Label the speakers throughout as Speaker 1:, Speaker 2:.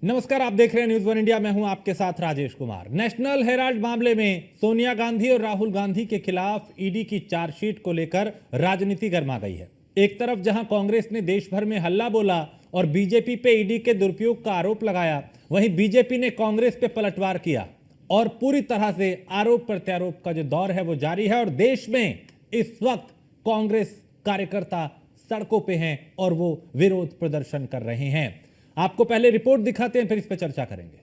Speaker 1: नमस्कार, आप देख रहे हैं न्यूज वन इंडिया। मैं हूं आपके साथ राजेश कुमार। नेशनल हेराल्ड मामले में सोनिया गांधी और राहुल गांधी के खिलाफ ईडी की चार्जशीट को लेकर राजनीति गर्मा गई है। एक तरफ जहां कांग्रेस ने देश भर में हल्ला बोला और बीजेपी पे ईडी के दुरुपयोग का आरोप लगाया, वहीं बीजेपी ने कांग्रेस पे पलटवार किया और पूरी तरह से आरोप प्रत्यारोप का जो दौर है वो जारी है। और देश में इस वक्त कांग्रेस कार्यकर्ता सड़कों पे हैं और वो विरोध प्रदर्शन कर रहे हैं। आपको पहले रिपोर्ट दिखाते हैं, फिर इस पर चर्चा करेंगे।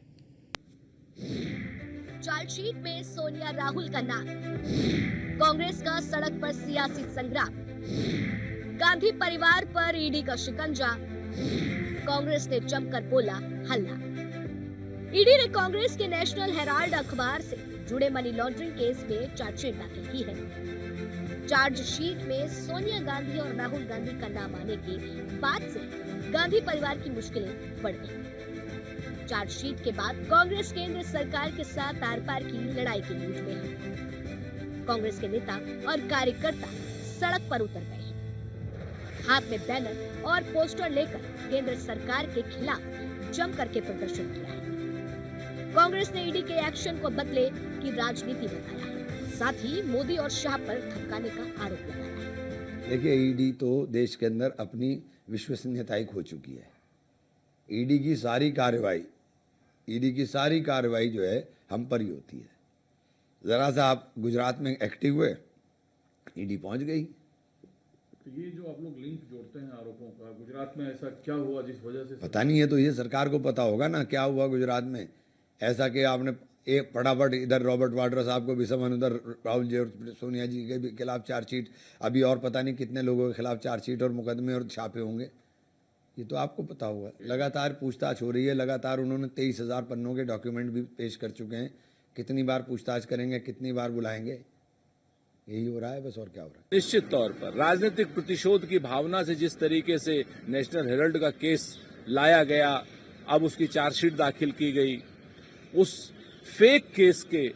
Speaker 2: चार्जशीट में सोनिया राहुल का नाम, कांग्रेस का सड़क पर सियासी संग्राम, गांधी परिवार पर ईडी का शिकंजा, कांग्रेस ने जमकर बोला हल्ला। ईडी ने कांग्रेस के नेशनल हेराल्ड अखबार से जुड़े मनी लॉन्ड्रिंग केस में चार्जशीट दाखिल की है। चार्जशीट में सोनिया गांधी और राहुल गांधी का नाम आने के बाद से गांधी परिवार की मुश्किलें बढ़ गई। चार्जशीट के बाद कांग्रेस केंद्र सरकार के साथ आर पार की लड़ाई की नींव में है। कांग्रेस के नेता और कार्यकर्ता सड़क पर उतर गए हैं। हाथ में बैनर और पोस्टर लेकर केंद्र सरकार के खिलाफ जमकर के प्रदर्शन किया है। कांग्रेस ने ईडी के एक्शन को बदले की राजनीति बताया है, साथ ही मोदी और शाह पर धमकाने का आरोप लगाया है।
Speaker 3: देखिए, ईडी तो देश के अंदर अपनी विश्वसनीयता खो चुकी है। ईडी की सारी कार्रवाई जो है हम पर ही होती है। ज़रा सा आप गुजरात में एक्टिव हुए, ईडी पहुंच गई।
Speaker 4: तो ये जो आप लोग लिंक जोड़ते हैं आरोपों का, गुजरात में ऐसा क्या हुआ जिस वजह से
Speaker 3: पता नहीं है, तो ये सरकार को पता होगा ना क्या हुआ गुजरात में। ऐसा कि आपने एक फटाफट इधर रॉबर्ट वाड्रा साहब को भी समन, उधर राहुल जी और सोनिया जी के भी खिलाफ चार्जशीट, अभी और पता नहीं कितने लोगों के खिलाफ चार्जशीट और मुकदमे और छापे होंगे। ये तो आपको पता होगा। लगातार पूछताछ हो रही है, लगातार उन्होंने 23,000 पन्नों के डॉक्यूमेंट भी पेश कर चुके हैं। कितनी बार पूछताछ करेंगे, कितनी बार बुलाएंगे, यही हो रहा है बस, और क्या हो रहा है।
Speaker 5: निश्चित तौर पर राजनीतिक प्रतिशोध की भावना से जिस तरीके से नेशनल हेराल्ड का केस लाया गया, अब उसकी चार्जशीट दाखिल की गई, उस फेक केस के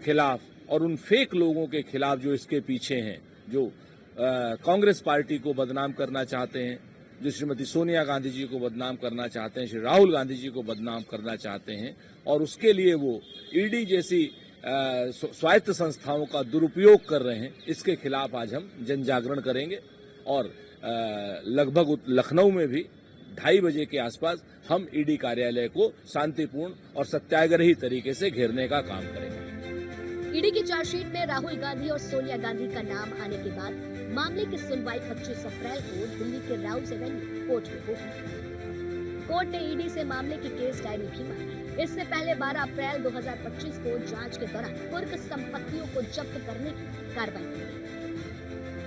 Speaker 5: खिलाफ और उन फेक लोगों के खिलाफ जो इसके पीछे हैं, जो कांग्रेस पार्टी को बदनाम करना चाहते हैं, जो श्रीमती सोनिया गांधी जी को बदनाम करना चाहते हैं, श्री राहुल गांधी जी को बदनाम करना चाहते हैं, और उसके लिए वो ईडी जैसी स्वायत्त संस्थाओं का दुरुपयोग कर रहे हैं, इसके खिलाफ आज हम जन जागरण करेंगे। और लगभग लखनऊ में भी 2:30 बजे के आसपास हम ईडी कार्यालय को शांतिपूर्ण और सत्याग्रही तरीके से घेरने का काम करेंगे।
Speaker 2: ईडी की चार्जशीट में राहुल गांधी और सोनिया गांधी का नाम आने के बाद मामले की सुनवाई 25 अप्रैल को दिल्ली के राउज एवेन्यू कोर्ट में होगी। कोर्ट ने ईडी से मामले की केस डायरी भी मांगी। इससे पहले 12 अप्रैल 2025 को जांच के दौरान कुर्क संपत्तियों को जब्त करने की कार्रवाई की गई।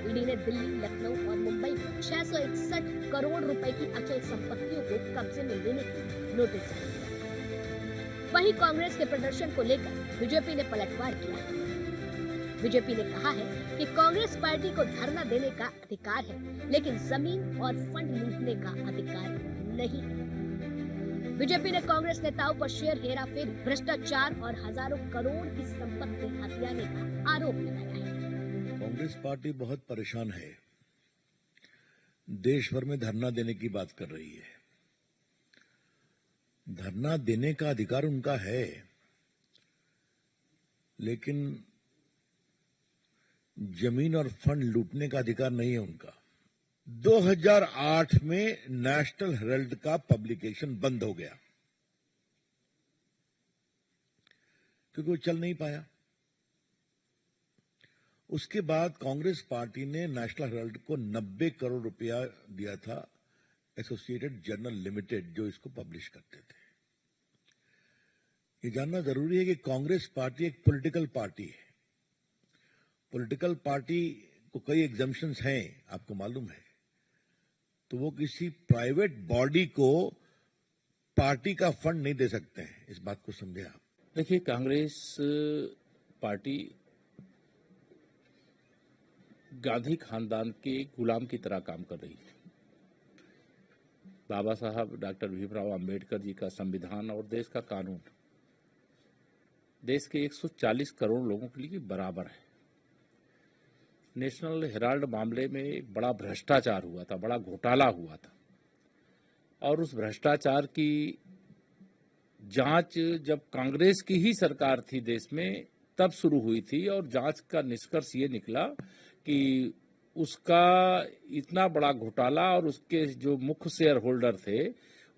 Speaker 2: ईडी ने दिल्ली, लखनऊ और मुंबई में 661 करोड़ रुपए की अचल संपत्तियों को कब्जे में लेने की नोटिस जारी किया। वहीं कांग्रेस के प्रदर्शन को लेकर बीजेपी ने पलटवार किया है। बीजेपी ने कहा है कि कांग्रेस पार्टी को धरना देने का अधिकार है, लेकिन जमीन और फंड लूटने का अधिकार नहीं है। बीजेपी ने कांग्रेस नेताओं पर शेयर हेराफेरी, भ्रष्टाचार और हजारों करोड़ की संपत्ति हथियाने का आरोप लगाया है।
Speaker 6: कांग्रेस पार्टी बहुत परेशान है, देश भर में धरना देने की बात कर रही है। धरना देने का अधिकार उनका है, लेकिन जमीन और फंड लूटने का अधिकार नहीं है उनका। 2008 में नेशनल हेराल्ड का पब्लिकेशन बंद हो गया क्योंकि वो चल नहीं पाया। उसके बाद कांग्रेस पार्टी ने नेशनल हेराल्ड को 90 करोड़ रुपया दिया था, एसोसिएटेड जर्नल लिमिटेड, जो इसको पब्लिश करते थे। ये जानना जरूरी है कि कांग्रेस पार्टी एक पॉलिटिकल पार्टी है। पॉलिटिकल पार्टी को कई एग्जम्पशंस हैं, आपको मालूम है। तो वो किसी प्राइवेट बॉडी को पार्टी का फंड नहीं दे सकते हैं, इस बात को समझे आप।
Speaker 5: देखिए, कांग्रेस पार्टी गांधी खानदान के गुलाम की तरह काम कर रही है। बाबा साहब डॉक्टर भीमराव अंबेडकर जी का संविधान और देश का कानून देश के 140 करोड़ लोगों के लिए बराबर है। नेशनल हेराल्ड मामले में एक बड़ा भ्रष्टाचार हुआ था, बड़ा घोटाला हुआ था, और उस भ्रष्टाचार की जांच जब कांग्रेस की ही सरकार थी देश में तब शुरू हुई थी और जांच का निष्कर्ष ये निकला कि उसका इतना बड़ा घोटाला और उसके जो मुख्य शेयर होल्डर थे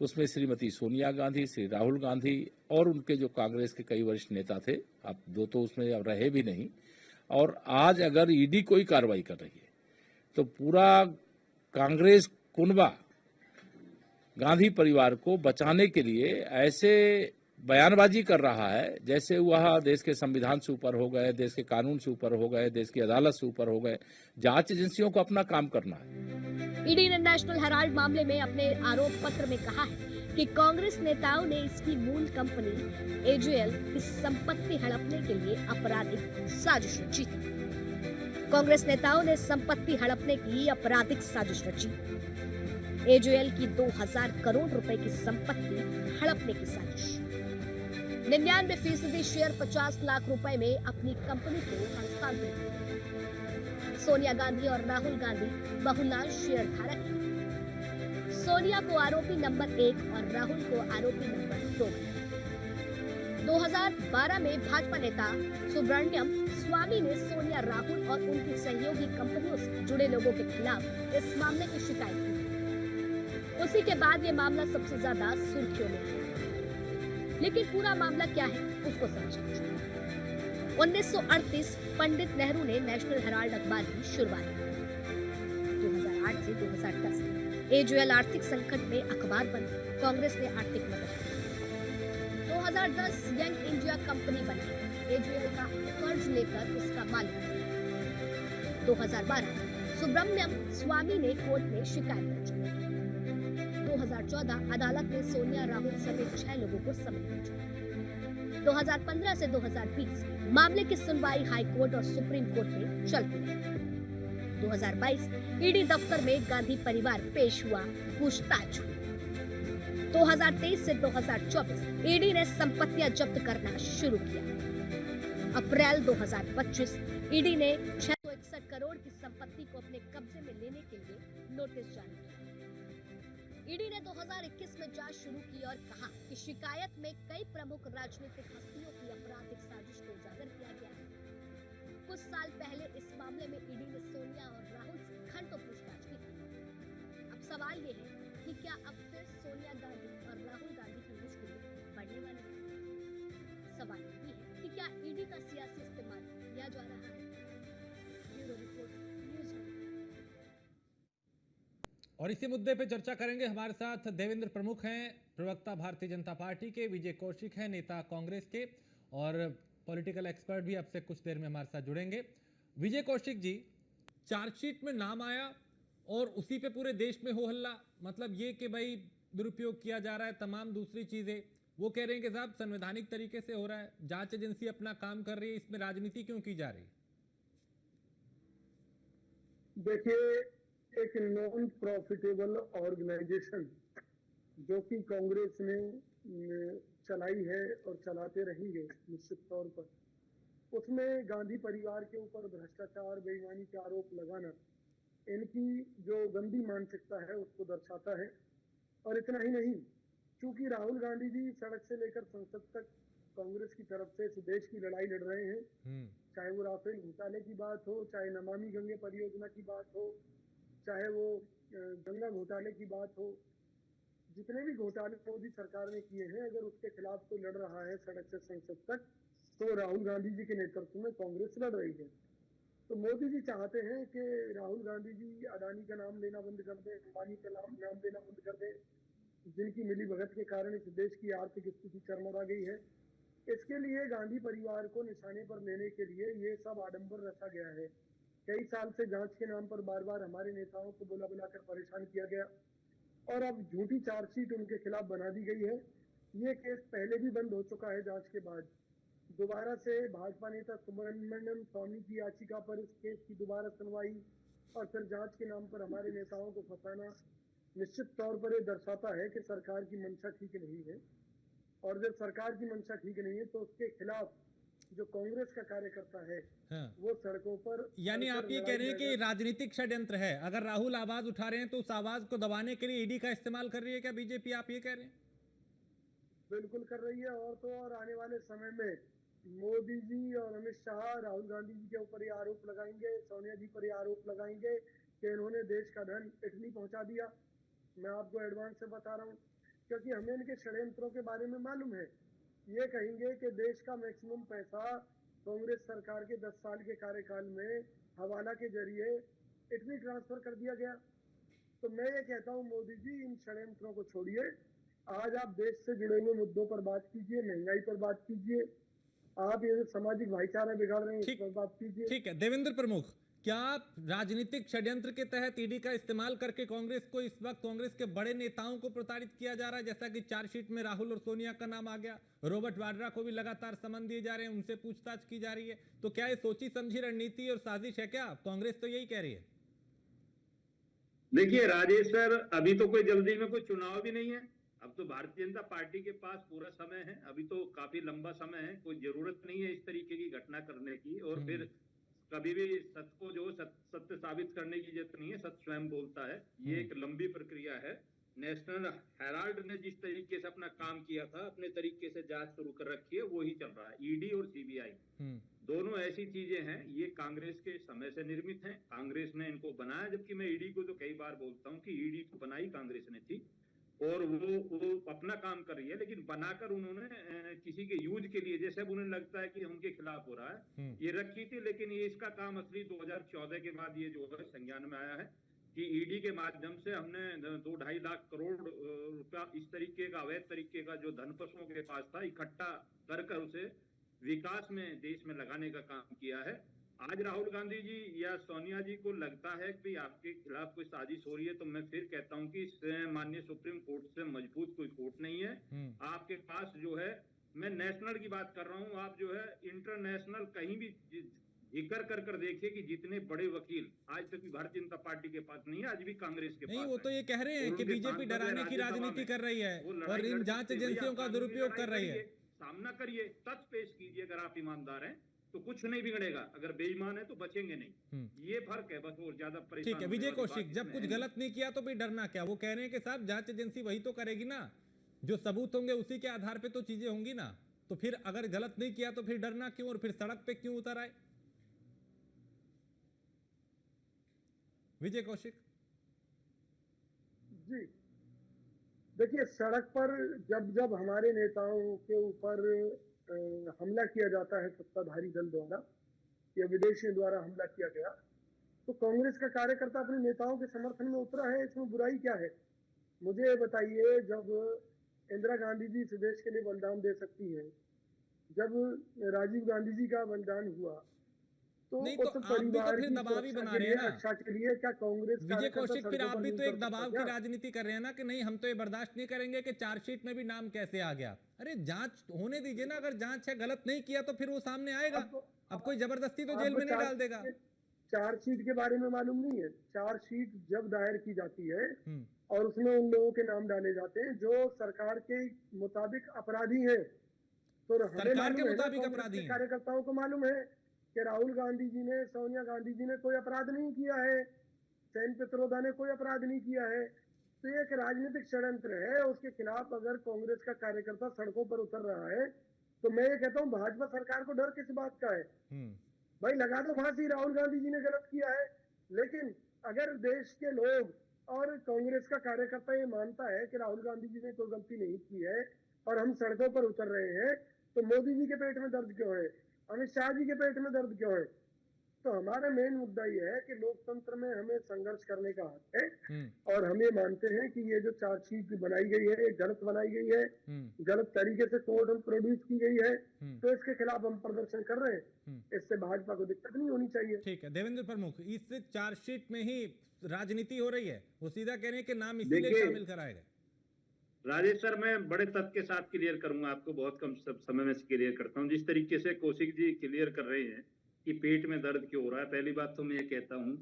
Speaker 5: उसमें श्रीमती सोनिया गांधी, श्री राहुल गांधी और उनके जो कांग्रेस के कई वरिष्ठ नेता थे, अब दो तो उसमें अब रहे भी नहीं। और आज अगर ईडी कोई कार्रवाई कर रही है तो पूरा कांग्रेस कुनबा गांधी परिवार को बचाने के लिए ऐसे बयानबाजी कर रहा है जैसे वह देश के संविधान से ऊपर हो गए, देश के कानून से ऊपर हो गए, देश की अदालत से ऊपर हो गए। जांच एजेंसियों को अपना काम करना है।
Speaker 2: ईडी ने नेशनल हेराल्ड मामले में अपने आरोप पत्र में कहा है कि कांग्रेस नेताओं ने इसकी मूल कंपनी एजेएल की संपत्ति हड़पने के लिए आपराधिक साजिश रची थी। कांग्रेस नेताओं ने संपत्ति हड़पने की आपराधिक साजिश रची। एजेएल की 2000 करोड़ रुपए की संपत्ति हड़पने की साजिश। 99% शेयर 50 लाख रुपए में अपनी कंपनी को हस्तांतरित किए। सोनिया गांधी और राहुल गांधी बहुलांश शेयर धारक हैं। सोनिया को आरोपी नंबर 1 और राहुल को आरोपी नंबर 2। 2012 में भाजपा नेता सुब्रमण्यम स्वामी ने सोनिया, राहुल और उनकी सहयोगी कंपनियों से जुड़े लोगों के खिलाफ इस मामले की शिकायत की। उसी के बाद ये मामला सबसे ज्यादा सुर्खियों में आया। लेकिन पूरा मामला क्या है उसको समझना चाहिए। 1938 पंडित नेहरू ने नेशनल हेराल्ड अखबार की शुरुआत की। 2008 से 2010 एजेएल आर्थिक संकट में अखबार बंद, कांग्रेस ने आर्थिक मदद की। 2010 यंग इंडिया कंपनी बनी, एजेएल का कर्ज लेकर उसका मालिक बना। 2012 सुब्रमण्यम स्वामी ने कोर्ट में शिकायत दर्ज की। 2014 अदालत ने सोनिया, राहुल समेत 6 लोगों को समन भेजा। 2015 से 2020 मामले की सुनवाई हाई कोर्ट और सुप्रीम कोर्ट में चलती रही। 2022 ईडी दफ्तर में गांधी परिवार पेश हुआ, पूछताछ हुई। 2023 से 2024 ईडी ने संपत्तियां जब्त करना शुरू किया। अप्रैल 2025 ईडी ने 661 करोड़ की संपत्ति को अपने कब्जे में लेने के लिए नोटिस जारी किया। ईडी ने 2021 में जांच शुरू की और कहा कि शिकायत में कई प्रमुख राजनीतिक हस्तियों की आपराधिक साजिश को उजागर किया गया है। कुछ साल पहले इस मामले में ईडी ने सोनिया और राहुल से घंटों पूछताछ की थी। अब सवाल ये है कि क्या अब फिर सोनिया गांधी और राहुल गांधी की मुश्किलें बढ़ने वाली है? सवाल ये है कि क्या ईडी का सियासी इस्तेमाल किया जा रहा है? Bureau report, news hub.
Speaker 1: और इसी मुद्दे पे चर्चा करेंगे। हमारे साथ देवेंद्र प्रमुख हैं, प्रवक्ता भारतीय जनता पार्टी के, विजय कौशिक हैं, नेता कांग्रेस के और पॉलिटिकल एक्सपर्ट भी अब से कुछ देर में हमारे साथ जुड़ेंगे। विजय कौशिक जी, चार्जशीट में नाम आया और उसी पे पूरे देश में हो हल्ला, मतलब ये कि भाई दुरुपयोग किया जा रहा है, तमाम दूसरी चीजें। वो कह रहे हैं कि साहब संवैधानिक तरीके से हो रहा है, जांच एजेंसी अपना काम कर रही है, इसमें राजनीति क्यों की जा रही है?
Speaker 7: देखिए, एक नॉन प्रॉफिटेबल ऑर्गेनाइजेशन जो कि कांग्रेस ने चलाई है और चलाते रहेंगे निश्चित तौर पर, उसमें गांधी परिवार के ऊपर भ्रष्टाचार, बेईमानी के आरोप लगाना इनकी जो गंदी मानसिकता है उसको दर्शाता है। और इतना ही नहीं, चूंकि राहुल गांधी जी सड़क से लेकर संसद तक कांग्रेस की तरफ से इस देश की लड़ाई लड़ रहे हैं, चाहे वो राफेल घोटाले की बात हो, चाहे नमामि गंगे परियोजना की बात हो, चाहे वो गंगा घोटाले की बात हो, जितने भी घोटाले मोदी सरकार ने किए हैं, अगर उसके खिलाफ कोई लड़ रहा है सड़क से संसद तक, तो राहुल गांधी जी के नेतृत्व में कांग्रेस लड़ रही है। तो मोदी जी चाहते हैं कि राहुल गांधी जी अडानी का नाम लेना बंद कर दें, अंबानी का नाम लेना बंद कर दें, जिनकी मिली भगत के कारण इस देश की आर्थिक स्थिति चरमरा गई है। इसके लिए गांधी परिवार को निशाने पर लेने के लिए ये सब आडंबर रचा गया है। कई साल से जांच के नाम पर बार बार हमारे नेताओं को बुला बुलाकर परेशान किया गया और अब झूठी चार्जशीट उनके खिलाफ बना दी गई है। ये केस पहले भी बंद हो चुका है जांच के बाद। दोबारा से भाजपा नेता सुब्रमण्यम स्वामी की याचिका पर इस केस की दोबारा सुनवाई और फिर जांच के नाम पर हमारे नेताओं को फंसाना निश्चित तौर पर ये दर्शाता है कि सरकार की मंशा ठीक नहीं है। और जब सरकार की मंशा ठीक नहीं है तो उसके खिलाफ जो कांग्रेस का कार्यकर्ता है, हाँ, वो सड़कों पर,
Speaker 1: यानी आप ये कह रहे हैं कि राजनीतिक षड्यंत्र है। अगर राहुल आवाज उठा रहे हैं तो उस आवाज को दबाने के लिए ईडी का इस्तेमाल कर रही है क्या बीजेपी, आप ये कह रहे हैं?
Speaker 7: बिल्कुल कर रही है। और तो और आने वाले समय में मोदी जी और अमित शाह राहुल गांधी जी के ऊपर ये आरोप लगाएंगे, सोनिया जी पर ये आरोप लगाएंगे कि इन्होंने देश का धन इटली पहुंचा दिया। मैं आपको एडवांस से बता रहा हूँ, क्योंकि हमें इनके षड्यंत्रों के बारे में मालूम है। ये कहेंगे कि देश का मैक्सिमम पैसा कांग्रेस सरकार के 10 साल के कार्यकाल में हवाला के जरिए इटली ट्रांसफर कर दिया गया। तो मैं ये कहता हूँ, मोदी जी इन षड्यंत्रों को छोड़िए। आज आप देश से जुड़े हुए मुद्दों पर बात कीजिए, महंगाई पर बात कीजिए, आप ये जो सामाजिक भाईचारा बिगाड़ रहे हैं इस पर बात कीजिए।
Speaker 1: ठीक है देवेंद्र प्रमुख, क्या आप राजनीतिक षड्यंत्र के तहत ईडी का इस्तेमाल करके कांग्रेस को, इस वक्त कांग्रेस के बड़े नेताओं को प्रताड़ित किया जा रहा है? जैसा कि चार्जशीट में राहुल और सोनिया का नाम आ गया, रॉबर्ट वाड्रा को भी लगातार समन दिए जा रहे हैं, उनसे पूछताछ की जा रही है। तो क्या ये सोची समझी रणनीति और साजिश है क्या? कांग्रेस तो यही कह रही है।
Speaker 8: देखिए राजेश सर, अभी तो कोई जल्दी में कोई चुनाव भी नहीं है। अब तो भारतीय जनता पार्टी के पास पूरा समय है, अभी तो काफी लंबा समय है। कोई जरूरत नहीं है इस तरीके की घटना करने की। और फिर कभी भी सत्य को जो सत्य साबित करने की जरूरत नहीं है, सत्य स्वयं बोलता है। ये एक लंबी प्रक्रिया है। नेशनल हेराल्ड ने जिस तरीके से अपना काम किया था, अपने तरीके से जांच शुरू कर रखी है, वो ही चल रहा है। ईडी और सीबीआई दोनों ऐसी चीजें हैं, ये कांग्रेस के समय से निर्मित हैं। कांग्रेस ने इनको बनाया, जबकि मैं ईडी को तो कई बार बोलता हूँ कि ईडी को बनाई कांग्रेस ने थी और वो अपना काम कर रही है। लेकिन बनाकर उन्होंने किसी के यूज के लिए, जैसे अब उन्हें लगता है कि उनके खिलाफ हो रहा है, ये रखी थी। लेकिन ये इसका काम असली 2014 के बाद ये जो है संज्ञान में आया है कि ईडी के माध्यम से हमने 2-2.5 लाख करोड़ रुपया इस तरीके का अवैध तरीके का जो धन पशुओं के पास था, इकट्ठा कर उसे विकास में देश में लगाने का काम किया है। आज राहुल गांधी जी या सोनिया जी को लगता है कि आपके खिलाफ कोई साजिश हो रही है, तो मैं फिर कहता हूं कि माननीय सुप्रीम कोर्ट से मजबूत कोई कोर्ट नहीं है आपके पास। जो है, मैं नेशनल की बात कर रहा हूं, आप जो है इंटरनेशनल कहीं भी जिक्र कर देखिए कि जितने बड़े वकील आज तक भी भारतीय जनता पार्टी के पास नहीं है, आज भी कांग्रेस के
Speaker 1: नहीं,
Speaker 8: पास
Speaker 1: वो तो ये कह रहे हैं कि बीजेपी डराने की राजनीति कर रही है और इन जांच एजेंसियों का दुरुपयोग कर रही है।
Speaker 8: सामना करिए, तथ्य पेश कीजिए। अगर आप ईमानदार हैं तो कुछ नहीं बिगड़ेगा, अगर बेईमान है तो बचेंगे नहीं। ये फर्क है बस, और ज्यादा परेशान।
Speaker 1: ठीक है विजय कौशिक, जब कुछ गलत नहीं किया तो भी डरना क्या? वो कह रहे हैं कि साहब जांच एजेंसी वही तो करेगी ना, जो सबूत होंगे उसी के आधार पे तो चीजें होंगी ना। तो फिर अगर गलत नहीं किया तो फिर डरना क्यों और फिर सड़क पे क्यों उतर आए? विजय कौशिक
Speaker 7: जी देखिए, सड़क पर जब हमारे नेताओं के ऊपर हमला किया जाता है सत्ताधारी दल द्वारा या विदेशियों द्वारा हमला किया गया, तो कांग्रेस का कार्यकर्ता अपने नेताओं के समर्थन में उतरा है। इसमें बुराई क्या है? मुझे ये बताइए, जब इंदिरा गांधी जी इस देश के लिए बलिदान दे सकती है, जब राजीव गांधी जी का बलिदान हुआ, तो
Speaker 1: नहीं, तो आप भी तो फिर दबाव ही बना रहे हैं ना।
Speaker 7: रक्षा के लिए क्या कांग्रेस
Speaker 1: विजय कौशिक, फिर आप भी तो एक दबाव की राजनीति कर रहे हैं ना कि नहीं हम तो ये बर्दाश्त नहीं करेंगे कि चार्जशीट में भी नाम कैसे आ गया। अरे जांच होने दीजिए ना, अगर जांच है, गलत नहीं किया तो फिर वो सामने आएगा। अब कोई जबरदस्ती तो जेल में नहीं डाल देगा।
Speaker 7: चार्जशीट के बारे में मालूम नहीं है। चार्जशीट जब दायर की जाती है और उसमें उन लोगों के नाम डाले जाते हैं जो सरकार के मुताबिक अपराधी हैं, तो
Speaker 1: सरकार के मुताबिक अपराधी
Speaker 7: कार्यकर्ताओं को मालूम है कि राहुल गांधी जी ने, सोनिया गांधी जी ने कोई अपराध नहीं किया है, सेन पित्रोदा ने कोई अपराध नहीं किया है। तो ये एक राजनीतिक षड्यंत्र है। उसके खिलाफ अगर कांग्रेस का कार्यकर्ता सड़कों पर उतर रहा है, तो मैं ये कहता हूँ भाजपा सरकार को डर किस बात का है? भाई लगा दो फांसी, राहुल गांधी जी ने गलत किया है। लेकिन अगर देश के लोग और कांग्रेस का कार्यकर्ता ये मानता है कि राहुल गांधी जी ने कोई गलती नहीं की है और हम सड़कों पर उतर रहे हैं, तो मोदी जी के पेट में दर्द क्यों है? अमित शाह जी के पेट में दर्द क्यों है? तो हमारा मेन मुद्दा यह है कि लोकतंत्र में हमें संघर्ष करने का हक है और हम ये मानते हैं कि ये जो चार्जशीट बनाई गई है, ये गलत बनाई गई है, गलत तरीके से कोर्ट में प्रोड्यूस की गई है, तो इसके खिलाफ हम प्रदर्शन कर रहे हैं। इससे भाजपा को दिक्कत नहीं होनी चाहिए।
Speaker 1: ठीक है देवेंद्र प्रमुख, इस चार्जशीट में ही राजनीति हो रही है, वो सीधा कह रहे हैं कि नाम इसीलिए शामिल कराए गए।
Speaker 8: राजेश सर, मैं बड़े तथ्य के साथ क्लियर करूंगा, आपको बहुत कम समय में क्लियर करता हूं। जिस तरीके से कौशिक जी क्लियर कर रहे हैं कि पेट में दर्द क्यों हो रहा है, पहली बात तो मैं ये कहता हूं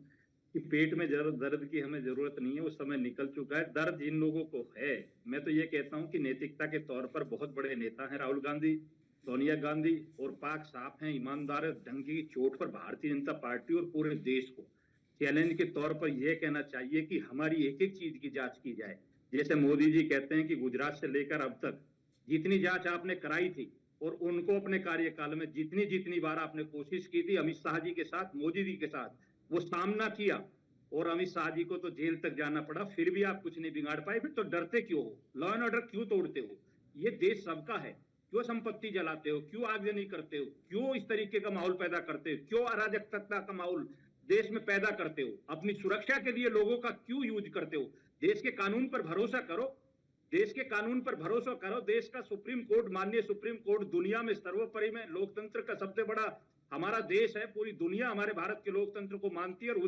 Speaker 8: कि पेट में दर्द की हमें जरूरत नहीं है, वो समय निकल चुका है। दर्द जिन लोगों को है, मैं तो ये कहता हूं कि नैतिकता के तौर पर बहुत बड़े नेता हैं राहुल गांधी, सोनिया गांधी, और पाक साफ हैं, ईमानदार है। डंके की चोट पर भारतीय जनता पार्टी और पूरे देश को चैलेंज के तौर पर यह कहना चाहिए कि हमारी एक एक चीज की जांच की जाए। जैसे मोदी जी कहते हैं कि गुजरात से लेकर अब तक जितनी जांच आपने कराई थी और उनको अपने कार्यकाल में जितनी जितनी बार आपने कोशिश की थी अमित शाह जी के साथ, मोदी जी के साथ, वो सामना किया और अमित शाह जी को तो जेल तक जाना पड़ा, फिर भी आप कुछ नहीं बिगाड़ पाए। फिर तो डरते क्यों हो? लॉ एंड ऑर्डर क्यों तोड़ते हो? ये देश सबका है, क्यों संपत्ति जलाते हो? क्यों आगजनी करते हो? क्यों इस तरीके का माहौल पैदा करते हो? क्यों अराजकता का माहौल देश में पैदा करते हो? अपनी सुरक्षा के लिए लोगों का क्यों यूज करते हो? देश के कानून पर भरोसा करो, देश के कानून पर भरोसा करो। देश का सुप्रीम कोर्ट, माननीय सुप्रीम कोर्ट दुनिया में सर्वोपरि में लोकतंत्र का सबसे बड़ा हमारा देश है। पूरी दुनिया हमारे भारत के लोकतंत्र को मानती है और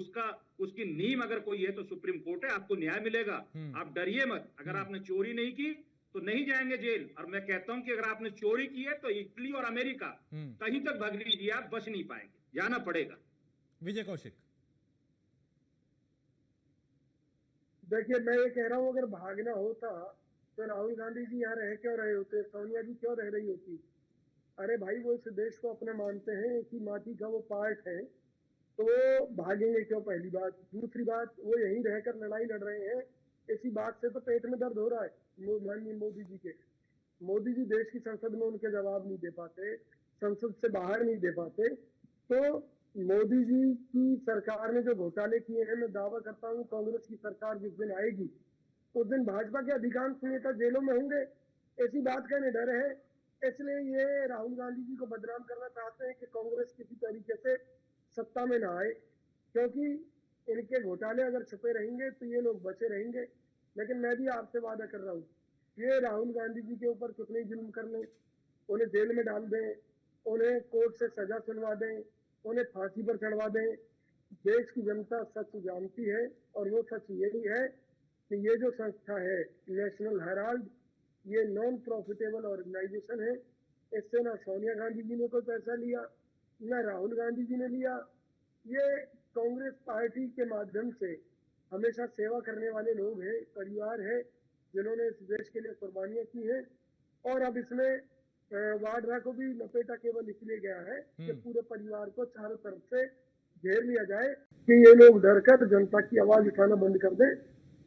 Speaker 8: उसकी नींव अगर कोई है तो सुप्रीम कोर्ट है। आपको न्याय मिलेगा, आप डरिए मत। अगर आपने चोरी नहीं की तो नहीं जाएंगे जेल। और मैं कहता हूं कि अगर आपने चोरी की है तो इटली और अमेरिका कहीं तक भाग लीजिए, आप बच नहीं पाएंगे, जाना पड़ेगा।
Speaker 1: विजय कौशिक,
Speaker 7: देखिए, मैं ये कह रहा हूँ, अगर भागना होता तो राहुल गांधी जी यहाँ रह क्यों रहे होते, सोनिया जी क्यों रह रही होती? अरे भाई, वो इस देश को अपने मानते हैं कि माटी का वो पार्ट है, तो वो भागेंगे क्यों? पहली बात। दूसरी बात, वो यहीं रहकर लड़ाई लड़ रहे हैं, इसी बात से तो पेट में दर्द हो रहा है माननीय मोदी जी के। मोदी जी देश की संसद में उनके जवाब नहीं दे पाते, संसद से बाहर नहीं दे पाते। तो मोदी जी की सरकार ने जो घोटाले किए हैं, मैं दावा करता हूँ कांग्रेस की सरकार जिस दिन आएगी उस दिन भाजपा के अधिकांश नेता जेलों में होंगे। ऐसी बात का निडर है। इसलिए ये राहुल गांधी जी को बदनाम करना चाहते हैं कि कांग्रेस किसी तरीके से सत्ता में ना आए, क्योंकि इनके घोटाले अगर छुपे रहेंगे तो ये लोग बचे रहेंगे। लेकिन मैं भी आपसे वादा कर रहा हूँ, ये राहुल गांधी जी के ऊपर कितने जुल्म कर लें, उन्हें जेल में डाल दें, उन्हें कोर्ट से सजा सुनवा दें, उन्हें फांसी पर चढ़वा दें, देश की जनता सच जानती है। और वो सच यही है कि ये जो संस्था है नेशनल हेराल्ड, ये नॉन प्रॉफिटेबल ऑर्गेनाइजेशन है। इससे ना सोनिया गांधी जी ने कोई पैसा लिया, ना राहुल गांधी जी ने लिया। ये कांग्रेस पार्टी के माध्यम से हमेशा सेवा करने वाले लोग हैं, परिवार है, जिन्होंने इस देश के लिए कुर्बानियां की हैं। और अब इसमें वाड्रा को भी लपेटा केवल इसलिए गया है कि पूरे परिवार को चारों तरफ से घेर लिया जाए कि ये लोग डरकर जनता की आवाज उठाना बंद कर दें।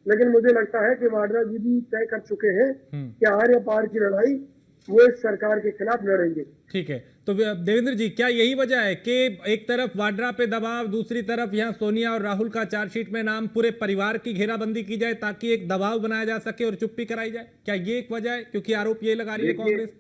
Speaker 7: लेकिन मुझे लगता है कि वाड्रा जी भी तय कर चुके हैं कि आर या पार की लड़ाई वो इस सरकार के खिलाफ लड़ेंगे।
Speaker 1: ठीक है, तो देवेंद्र जी, क्या यही वजह है कि एक तरफ वाड्रा पे दबाव, दूसरी तरफ यहाँ सोनिया और राहुल का चार्जशीट में नाम, पूरे परिवार की घेराबंदी की जाए ताकि एक दबाव बनाया जा सके और चुप्पी कराई जाए? क्या ये एक वजह है? क्योंकि आरोप ये लगा रही है कांग्रेस।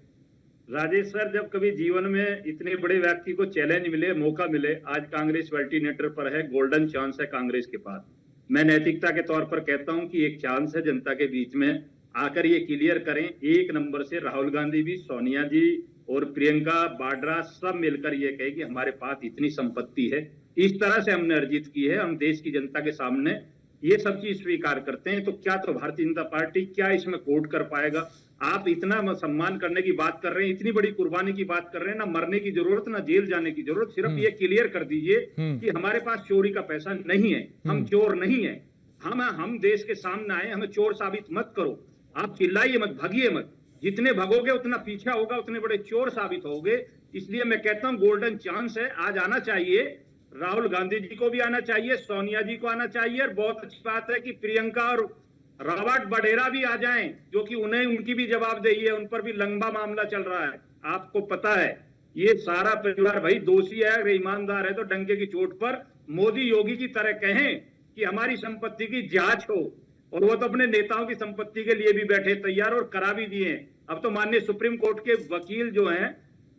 Speaker 8: राजेश सर, जब कभी जीवन में इतने बड़े व्यक्ति को चैलेंज मिले, मौका मिले, आज कांग्रेस अल्टरनेटर पर है, गोल्डन चांस है कांग्रेस के पास। मैं नैतिकता के तौर पर कहता हूं कि एक चांस है जनता के बीच में आकर ये क्लियर करें। एक नंबर से राहुल गांधी भी, सोनिया जी और प्रियंका वाड्रा सब मिलकर ये कहे कि हमारे पास इतनी संपत्ति है, इस तरह से हमने अर्जित की है, हम देश की जनता के सामने ये सब चीज स्वीकार करते हैं। तो क्या तो भारतीय जनता पार्टी क्या इसमें कोर्ट कर पाएगा? आप इतना सम्मान करने की बात कर रहे हैं, इतनी बड़ी कुर्बानी की बात कर रहे हैं, ना मरने की जरूरत, ना जेल जाने की जरूरत। सिर्फ ये क्लियर कर दीजिए कि हमारे पास चोरी का पैसा नहीं है, हम चोर नहीं है, हम देश के सामने आए, हमें चोर साबित मत करो। आप चिल्लाइए मत, भागिए मत। जितने भगोगे उतना पीछा होगा, उतने बड़े चोर साबित होगे। इसलिए मैं कहता हूं गोल्डन चांस है, आज आना चाहिए। राहुल गांधी जी को भी आना चाहिए, सोनिया जी को आना चाहिए। और बहुत अच्छी बात है कि प्रियंका और रॉबर्ट वडेरा भी आ जाएं, जो कि उन्हें उनकी भी जवाबदेही है, उन पर भी लंबा मामला चल रहा है। आपको पता है ये सारा परिवार भाई दोषी है। अगर ईमानदार है तो डंके की चोट पर मोदी योगी की तरह कहें कि हमारी संपत्ति की जांच हो। और वो तो अपने नेताओं की संपत्ति के लिए भी बैठे तैयार और करा भी दिए। अब तो माननीय सुप्रीम कोर्ट के वकील जो हैं,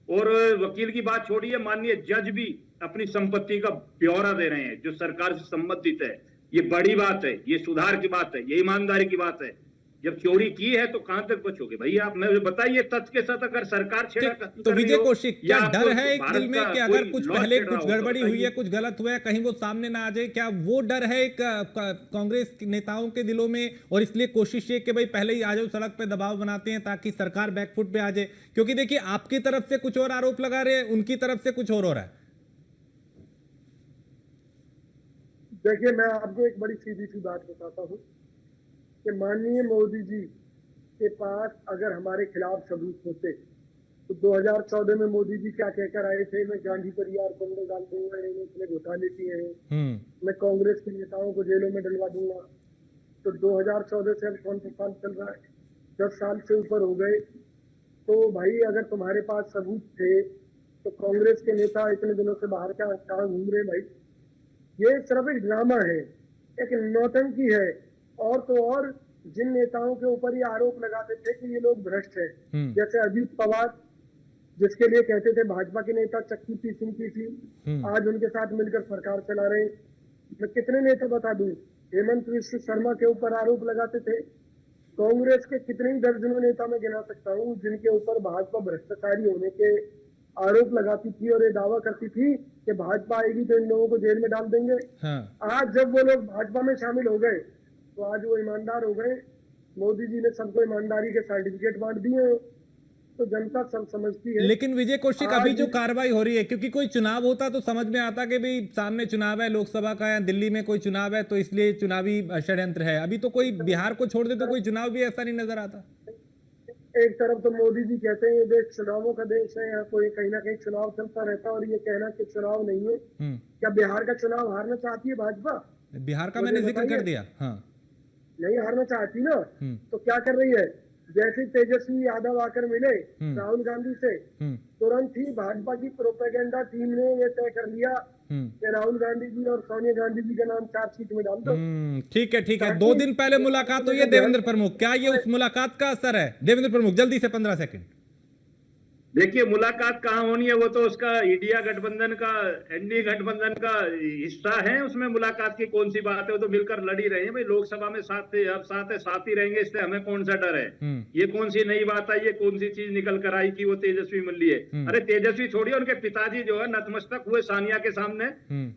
Speaker 8: और वकील की बात छोड़िए, माननीय जज भी अपनी संपत्ति का ब्यौरा दे रहे हैं जो सरकार से संबंधित है। ये बड़ी बात है, ये सुधार की बात है, ये ईमानदारी की बात है। जब चोरी की है तो कहां तक बचोगे भैया? आप मुझे बताइए तथ्य के साथ। अगर सरकार छेड़ा
Speaker 1: तो विजय कौशिक, क्या डर है एक दिल में कि अगर कुछ पहले कुछ गड़बड़ी हुई है, कुछ गलत हुआ है, कहीं वो सामने ना आ जाए? क्या वो डर है कांग्रेस नेताओं के दिलों में? और इसलिए कोशिश ये कि भाई पहले ही आ जाओ, सड़क पे दबाव बनाते हैं ताकि सरकार बैकफुट पे आ जाए। क्योंकि देखिए, आपकी तरफ से कुछ और आरोप लगा रहे हैं, उनकी तरफ से कुछ और हो रहा है।
Speaker 7: देखिए, मैं आपको एक बड़ी सीधी सी बात बताता हूँ कि माननीय मोदी जी के पास अगर हमारे खिलाफ सबूत होते तो 2014 में मोदी जी क्या कहकर आए थे, मैं गांधी परिवार को अंदर डाल दूंगा, इन्होंने घोटाले किए हैं, मैं कांग्रेस के नेताओं को जेलों में डलवा दूंगा। तो 2014 से अब कौन सा साल चल रहा है? 10 साल से ऊपर हो गए। तो भाई अगर तुम्हारे पास सबूत थे तो कांग्रेस के नेता इतने दिनों से बाहर क्या कहाँ घूम रहे भाई? ये सिर्फ एक ड्रामा है, एक नौटंकी है। और तो और जिन नेताओं के ऊपर ये आरोप लगाते थे कि ये लोग भ्रष्ट हैं, जैसे अजीत पवार, जिसके लिए कहते थे भाजपा के नेता चक्की पीसिंग की थी, आज उनके साथ मिलकर सरकार चला रहे। मैं कितने नेता बता दूं, हेमंत विश्व शर्मा के ऊपर आरोप लगाते थे। कांग्रेस के कितने ही दर्जनों नेता मैं गिना सकता हूँ जिनके ऊपर भाजपा भ्रष्टाचारी होने के आरोप लगाती थी और ये दावा करती थी कि भाजपा आएगी तो इन लोगों को जेल में डाल देंगे। आज जब वो लोग भाजपा में शामिल हो गए तो आज वो ईमानदार हो गए। मोदी जी ने सबको ईमानदारी के सर्टिफिकेट बांट दिए, तो जनता सब समझती है।
Speaker 1: लेकिन विजय कौशिक, अभी जो कार्रवाई हो रही है, क्योंकि कोई चुनाव होता तो समझ में आता कि भाई सामने चुनाव है, लोकसभा का या दिल्ली में कोई चुनाव है तो इसलिए चुनावी षड्यंत्र है। अभी तो कोई बिहार को छोड़ दे तो कोई चुनाव भी ऐसा नहीं नजर आता।
Speaker 7: एक तरफ तो मोदी जी कहते हैं ये देश चुनावों का देश है, यहाँ कोई कहीं ना कहीं चुनाव चलता रहता है, और ये कहना कि चुनाव नहीं है। क्या बिहार का चुनाव हारना चाहती है भाजपा?
Speaker 1: बिहार का मैंने जिक्र कर दिया। हाँ,
Speaker 7: नहीं हारना चाहती ना, तो क्या कर रही है? जैसे तेजस्वी यादव आकर मिले राहुल गांधी से, तुरंत ही भाजपा की प्रोपेगेंडा टीम ने ये तय कर लिया कि राहुल गांधी जी और सोनिया गांधी जी का नाम चार्जशीट में डाल दो।
Speaker 1: ठीक है, ठीक है। 2 दिन पहले मुलाकात हुई है देवेंद्र प्रमुख, क्या ये उस मुलाकात का असर है? देवेंद्र प्रमुख जल्दी से 15 सेकंड।
Speaker 8: देखिए, मुलाकात कहाँ होनी है, वो तो उसका इंडिया गठबंधन का, एनडीए गठबंधन का हिस्सा है। उसमें मुलाकात की कौन सी बात है? वो तो मिलकर लड़ ही रहे हैं भाई, लोकसभा में साथ थे, अब साथ है, साथ ही रहेंगे, इससे हमें कौन सा डर है? ये कौन सी नई बात आई? ये कौन सी चीज निकल कर आई कि वो तेजस्वी मिल लिए? अरे तेजस्वी छोड़िए, उनके पिताजी जो है नतमस्तक हुए सानिया के सामने,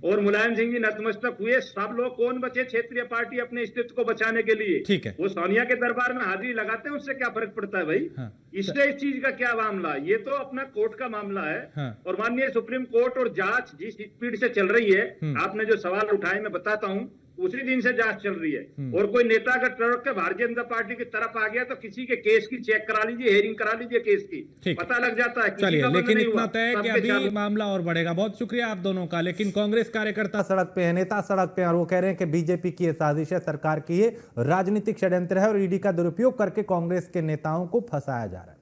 Speaker 8: और मुलायम सिंह जी नतमस्तक हुए। सब लोग कौन बचे? क्षेत्रीय पार्टी अपने अस्तित्व को बचाने के लिए।
Speaker 1: ठीक है,
Speaker 8: वो सोनिया के दरबार में हाजिरी लगाते हैं, उससे क्या फर्क पड़ता है भाई? इसलिए इस चीज का क्या मामला? ये तो अपना कोर्ट का मामला है। और माननीय सुप्रीम कोर्ट और जांच जिस स्पीड से चल रही है, आपने जो सवाल उठाए मैं बताता हूं, उसी दिन से जांच चल रही है। और कोई नेता अगर टरक के भारतीय जनता पार्टी की तरफ आ गया तो किसी के केस की चेक करा लीजिए, हेयरिंग करा लीजिए केस की, पता लग जाता है।
Speaker 1: चलिए, लेकिन इतना तय है कि अभी मामला और बढ़ेगा। बहुत शुक्रिया आप दोनों का। लेकिन कांग्रेस कार्यकर्ता सड़क पे है, नेता सड़क पे हैं, और वो कह रहे हैं कि बीजेपी की ये साजिश है, सरकार की ये राजनीतिक षड्यंत्र है और ईडी का दुरुपयोग करके कांग्रेस के नेताओं को फंसाया जा रहा है।